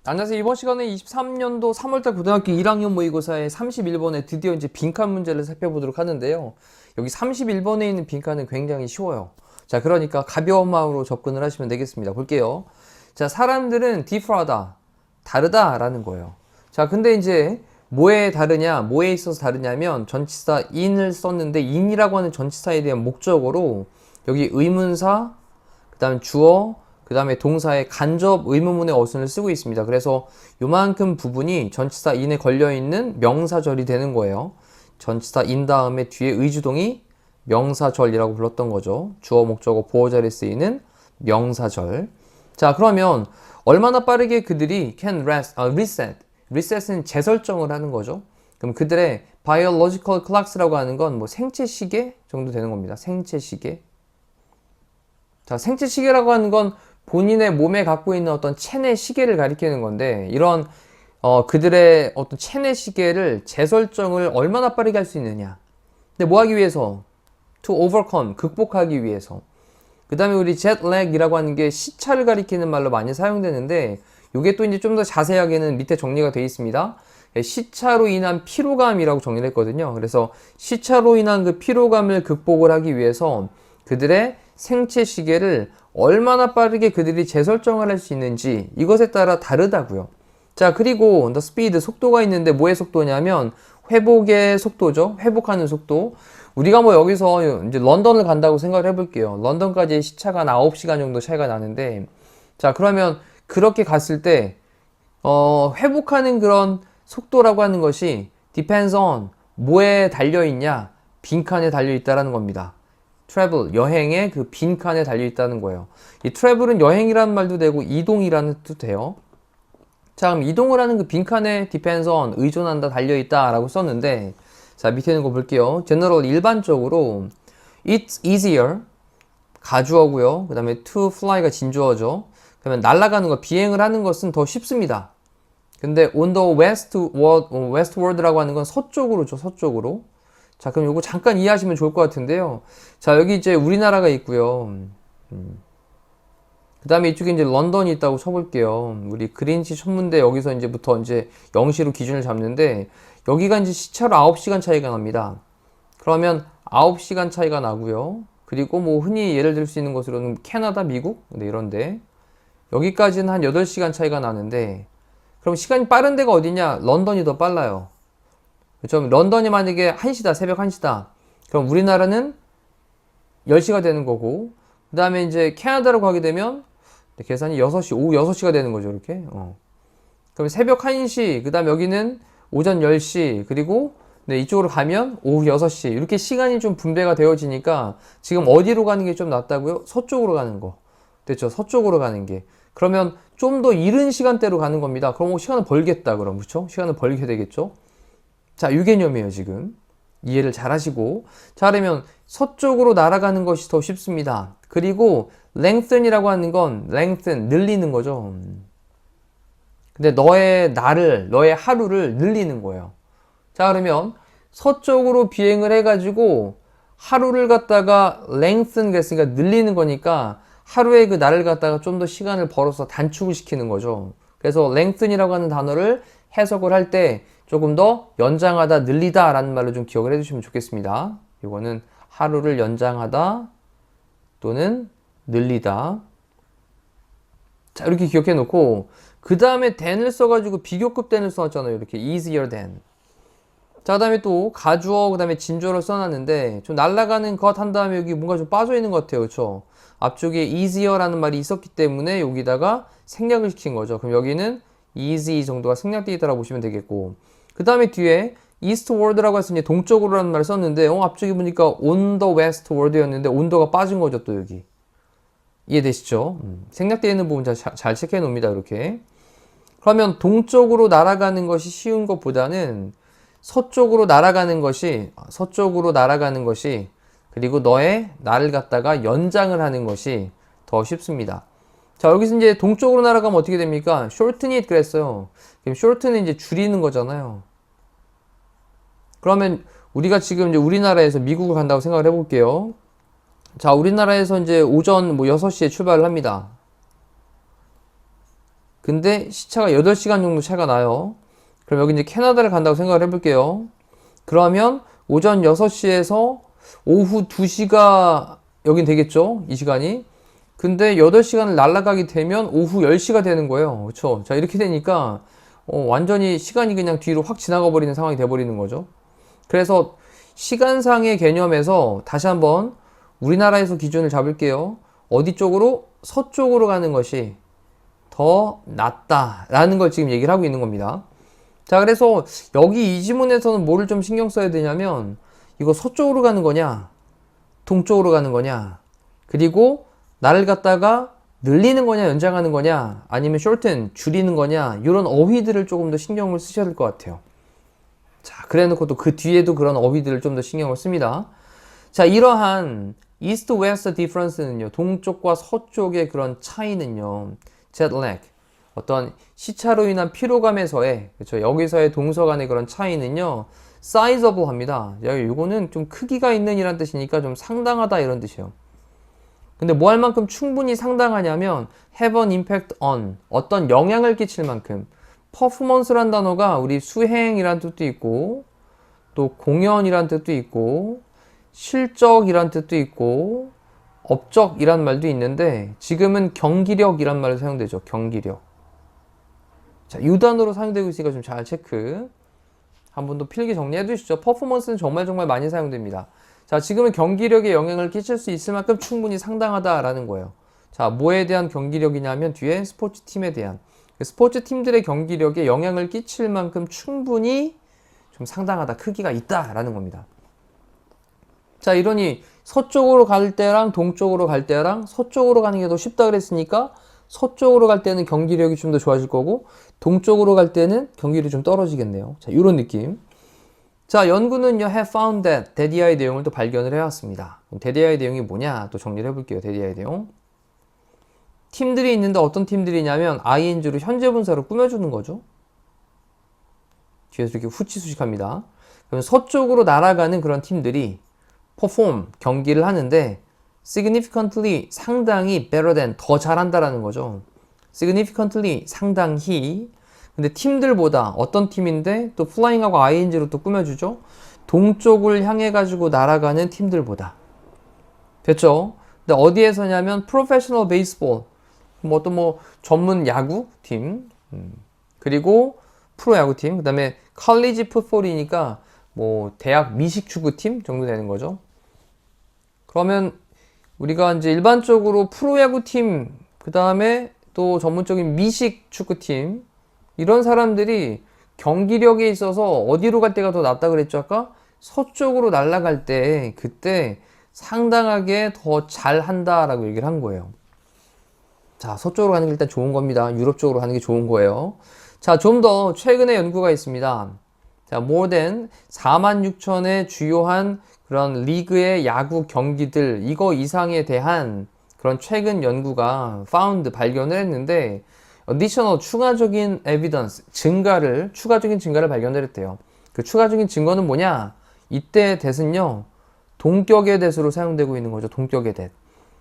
안녕하세요. 이번 시간에 23년도 3월달 고등학교 1학년 모의고사의 31번에 드디어 이제 빈칸 문제를 살펴보도록 하는데요. 여기 31번에 있는 빈칸은 굉장히 쉬워요. 자, 그러니까 가벼운 마음으로 접근을 하시면 되겠습니다. 볼게요. 자, 사람들은 differ하다, 다르다라는 거예요. 자, 근데 이제 뭐에 다르냐, 뭐에 있어서 다르냐면 전치사 in을 썼는데 in이라고 하는 전치사에 대한 목적어로 여기 의문사, 그 다음에 주어, 그 다음에 동사의 간접 의문문의 어순을 쓰고 있습니다. 그래서 요만큼 부분이 전치사 in에 걸려있는 명사절이 되는 거예요. 전치사 in 다음에 뒤에 의주동이 명사절이라고 불렀던 거죠. 주어, 목적어, 보어절에 쓰이는 명사절. 자, 그러면 얼마나 빠르게 그들이 can reset. reset은 재설정을 하는 거죠. 그럼 그들의 biological clocks라고 하는 건 뭐 생체 시계 정도 되는 겁니다. 생체 시계. 자, 생체 시계라고 하는 건 본인의 몸에 갖고 있는 어떤 체내 시계를 가리키는 건데, 이런 그들의 어떤 체내 시계를 재설정을 얼마나 빠르게 할 수 있느냐. 근데 뭐 하기 위해서? to overcome, 극복하기 위해서. 그 다음에 우리 jet lag이라고 하는 게 시차를 가리키는 말로 많이 사용되는데, 이게 또 이제 좀 더 자세하게는 밑에 정리가 되어 있습니다. 시차로 인한 피로감이라고 정리를 했거든요. 그래서 시차로 인한 그 피로감을 극복을 하기 위해서 그들의 생체 시계를 얼마나 빠르게 그들이 재설정을 할 수 있는지 이것에 따라 다르다고요. 자, 그리고 the speed, 속도가 있는데 뭐의 속도냐면 회복의 속도죠. 회복하는 속도. 우리가 뭐 여기서 이제 런던을 간다고 생각을 해볼게요. 런던까지 시차가 한 9시간 정도 차이가 나는데, 자, 그러면 그렇게 갔을 때 회복하는 그런 속도라고 하는 것이 depends on 뭐에 달려있냐? 빈칸에 달려있다라는 겁니다. travel, 여행의 그 빈칸에 달려있다는 거예요. 이 travel은 여행이라는 말도 되고 이동이라는 뜻도 돼요. 자, 그럼 이동을 하는 그 빈칸에 depends on, 의존한다, 달려있다 라고 썼는데, 자, 밑에 있는 거 볼게요. general, 일반적으로 it's easier, 가주어고요. 그 다음에 to fly가 진주어죠. 그러면 날아가는 거, 비행을 하는 것은 더 쉽습니다. 근데 on the westward라고 하는 건 서쪽으로죠, 서쪽으로. 자, 그럼 요거 잠깐 이해하시면 좋을 것 같은데요. 자, 여기 이제 우리나라가 있고요. 그 다음에 이쪽에 이제 런던이 있다고 쳐볼게요. 우리 그린치 천문대 여기서 이제부터 이제 0시로 기준을 잡는데, 여기가 이제 시차로 9시간 차이가 납니다. 그러면 9시간 차이가 나고요. 그리고 뭐 흔히 예를 들 수 있는 것으로는 캐나다, 미국, 네, 이런데 여기까지는 한 8시간 차이가 나는데, 그럼 시간이 빠른 데가 어디냐? 런던이 더 빨라요. 그렇죠? 런던이 만약에 1시다, 새벽 1시다. 그럼 우리나라는 10시가 되는 거고, 그 다음에 이제 캐나다로 가게 되면 계산이 6시, 오후 6시가 되는 거죠, 이렇게. 그럼 새벽 1시, 그 다음 여기는 오전 10시, 그리고 네, 이쪽으로 가면 오후 6시. 이렇게 시간이 좀 분배가 되어지니까 지금 어디로 가는 게 좀 낫다고요? 서쪽으로 가는 거. 됐죠? 서쪽으로 가는 게. 그러면 좀 더 이른 시간대로 가는 겁니다. 그럼 뭐 시간을 벌겠다, 그럼. 그렇죠? 시간을 벌게 되겠죠? 자, 이 개념이에요, 지금. 이해를 잘 하시고. 자, 그러면 서쪽으로 날아가는 것이 더 쉽습니다. 그리고 lengthen이라고 하는 건 lengthen, 늘리는 거죠. 근데 너의 날을, 너의 하루를 늘리는 거예요. 자, 그러면 서쪽으로 비행을 해가지고 하루를 갖다가 lengthen 그랬으니까 늘리는 거니까 하루에 그 날을 갖다가 좀 더 시간을 벌어서 단축을 시키는 거죠. 그래서 lengthen이라고 하는 단어를 해석을 할 때 조금 더 연장하다, 늘리다 라는 말로 좀 기억을 해주시면 좋겠습니다. 이거는 하루를 연장하다 또는 늘리다. 자, 이렇게 기억해 놓고 그 다음에 than을 써가지고 비교급 than을 써놨잖아요. 이렇게 easier than. 자, 그 다음에 또 가주어, 그 다음에 진주어를 써놨는데 좀 날아가는 것 한 다음에 여기 뭔가 좀 빠져 있는 것 같아요. 그렇죠? 앞쪽에 easier라는 말이 있었기 때문에 여기다가 생략을 시킨 거죠. 그럼 여기는 easy 정도가 생략되어 있다고 보시면 되겠고, 그 다음에 뒤에 eastward라고 해서 이제 동쪽으로라는 말을 썼는데 앞쪽에 보니까 on the westward였는데 on더가 빠진 거죠. 또 여기 이해되시죠? 생략되어 있는 부분 잘 체크해 놓습니다. 이렇게. 그러면 동쪽으로 날아가는 것이 쉬운 것보다는 서쪽으로 날아가는 것이 그리고 너의 날을 갖다가 연장을 하는 것이 더 쉽습니다. 자, 여기서 이제 동쪽으로 날아가면 어떻게 됩니까? shorten it 그랬어요. 그럼 shorten은 이제 줄이는 거잖아요. 그러면 우리가 지금 이제 우리나라에서 미국을 간다고 생각을 해볼게요. 자, 우리나라에서 이제 오전 뭐 6시에 출발을 합니다. 근데 시차가 8시간 정도 차이가 나요. 그럼 여기 이제 캐나다를 간다고 생각을 해볼게요. 그러면 오전 6시에서 오후 2시가 여긴 되겠죠? 이 시간이. 근데 8시간을 날아가게 되면 오후 10시가 되는 거예요. 그렇죠? 자, 이렇게 되니까 완전히 시간이 그냥 뒤로 확 지나가 버리는 상황이 돼 버리는 거죠. 그래서 시간상의 개념에서 다시 한번 우리나라에서 기준을 잡을게요. 어디 쪽으로? 서쪽으로 가는 것이 더 낫다라는 걸 지금 얘기를 하고 있는 겁니다. 자, 그래서 여기 이 지문에서는 뭐를 좀 신경 써야 되냐면 이거 서쪽으로 가는 거냐, 동쪽으로 가는 거냐, 그리고 나를 갖다가 늘리는 거냐, 연장하는 거냐, 아니면 shorten, 줄이는 거냐, 이런 어휘들을 조금 더 신경을 쓰셔야 될 것 같아요. 자, 그래 놓고 또 그 뒤에도 그런 어휘들을 좀 더 신경을 씁니다. 자, 이러한 east west difference는요, 동쪽과 서쪽의 그런 차이는요, jet lag, 어떤 시차로 인한 피로감에서의, 그렇죠, 여기서의 동서 간의 그런 차이는요, sizable 합니다. 이거는 좀 크기가 있는 이란 뜻이니까 좀 상당하다 이런 뜻이에요. 근데 뭐 할 만큼 충분히 상당하냐면 have an impact on, 어떤 영향을 끼칠 만큼. 퍼포먼스란 단어가 우리 수행이란 뜻도 있고 또 공연이란 뜻도 있고 실적이란 뜻도 있고 업적이란 말도 있는데 지금은 경기력이란 말로 사용되죠. 경기력. 자, 이 단어로 사용되고 있으니까 좀 잘 체크 한 번 더 필기 정리해 두시죠. 퍼포먼스는 정말 많이 사용됩니다. 자, 지금은 경기력에 영향을 끼칠 수 있을 만큼 충분히 상당하다라는 거예요. 자, 뭐에 대한 경기력이냐면 뒤에 스포츠 팀에 대한, 스포츠 팀들의 경기력에 영향을 끼칠 만큼 충분히 좀 상당하다, 크기가 있다라는 겁니다. 자, 이러니 서쪽으로 갈 때랑 동쪽으로 갈 때랑 서쪽으로 가는 게 더 쉽다 그랬으니까 서쪽으로 갈 때는 경기력이 좀 더 좋아질 거고 동쪽으로 갈 때는 경기력이 좀 떨어지겠네요. 자, 이런 느낌. 자, 연구는요, have found that, 데디아의 내용을 또 발견을 해왔습니다. 그럼 데디아의 내용이 뭐냐? 또 정리를 해볼게요. 데디아의 내용. 팀들이 있는데 어떤 팀들이냐면 ing로 현재 분사로 꾸며주는 거죠. 뒤에서 이렇게 후치수식합니다. 그럼 서쪽으로 날아가는 그런 팀들이 perform, 경기를 하는데 significantly, 상당히 better than, 더 잘한다라는 거죠. significantly, 상당히. 근데 팀들보다 어떤 팀인데 또 flying하고 ing로 또 꾸며주죠. 동쪽을 향해 가지고 날아가는 팀들보다. 됐죠? 근데 어디에서냐면 professional baseball, 뭐 또 뭐 전문 야구 팀, 그리고 프로 야구 팀, 그다음에 college football이니까 뭐 대학 미식 축구 팀 정도 되는 거죠. 그러면 우리가 이제 일반적으로 프로 야구 팀, 그다음에 또 전문적인 미식 축구 팀, 이런 사람들이 경기력에 있어서 어디로 갈 때가 더 낫다 그랬죠? 아까 서쪽으로 날아갈 때 그때 상당하게 더 잘한다라고 얘기를 한 거예요. 자, 서쪽으로 가는 게 일단 좋은 겁니다. 유럽 쪽으로 가는 게 좋은 거예요. 자, 좀 더 최근의 연구가 있습니다. 자, more than 46,000의 주요한 그런 리그의 야구 경기들, 이거 이상에 대한 그런 최근 연구가 found, 발견을 했는데 additional, 추가적인 evidence, 추가적인 증가를 발견을 했대요. 그 추가적인 증거는 뭐냐? 이때 that은요, 동격의 that으로 사용되고 있는 거죠. 동격의 that.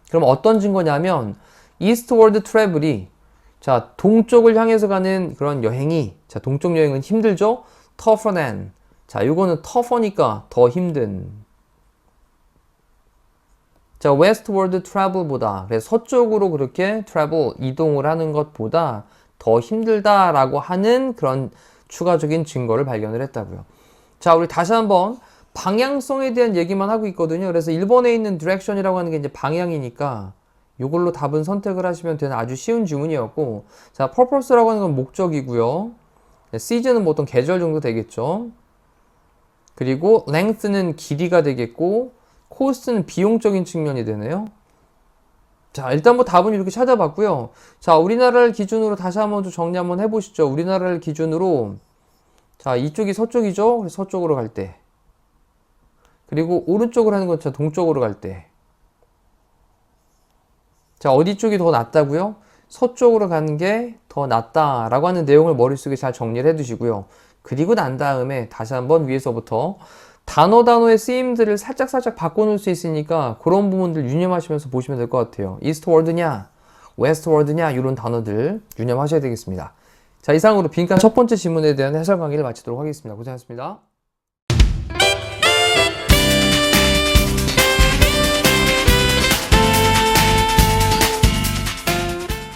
그럼 어떤 증거냐면 eastward travel이, 자, 동쪽을 향해서 가는 그런 여행이, 자, 동쪽 여행은 힘들죠? tougher than. 자, 요거는 tougher니까 더 힘든. 자, westward travel보다, 그래서 서쪽으로 그렇게 travel, 이동을 하는 것보다 더 힘들다라고 하는 그런 추가적인 증거를 발견을 했다고요. 자, 우리 다시 한번 방향성에 대한 얘기만 하고 있거든요. 그래서 1번에 있는 direction이라고 하는 게 이제 방향이니까 이걸로 답은 선택을 하시면 되는 아주 쉬운 지문이었고, 자, purpose라고 하는 건 목적이고요. season은 뭐 어떤 계절 정도 되겠죠. 그리고 length는 길이가 되겠고, cost는 비용적인 측면이 되네요. 자, 일단 뭐 답은 이렇게 찾아봤고요. 자, 우리나라를 기준으로 다시 한번 좀 정리 한번 해보시죠. 우리나라를 기준으로, 자, 이쪽이 서쪽이죠. 그래서 서쪽으로 갈 때. 그리고 오른쪽으로 하는 건 자, 동쪽으로 갈 때. 자, 어디 쪽이 더 낫다고요? 서쪽으로 가는 게 더 낫다라고 하는 내용을 머릿속에 잘 정리를 해두시고요. 그리고 난 다음에 다시 한번 위에서부터 단어의 쓰임들을 살짝 바꿔놓을 수 있으니까 그런 부분들 유념하시면서 보시면 될 것 같아요. 이스트워드냐, 웨스트워드냐 이런 단어들 유념하셔야 되겠습니다. 자, 이상으로 빈칸 첫 번째 지문에 대한 해설 강의를 마치도록 하겠습니다. 고생하셨습니다.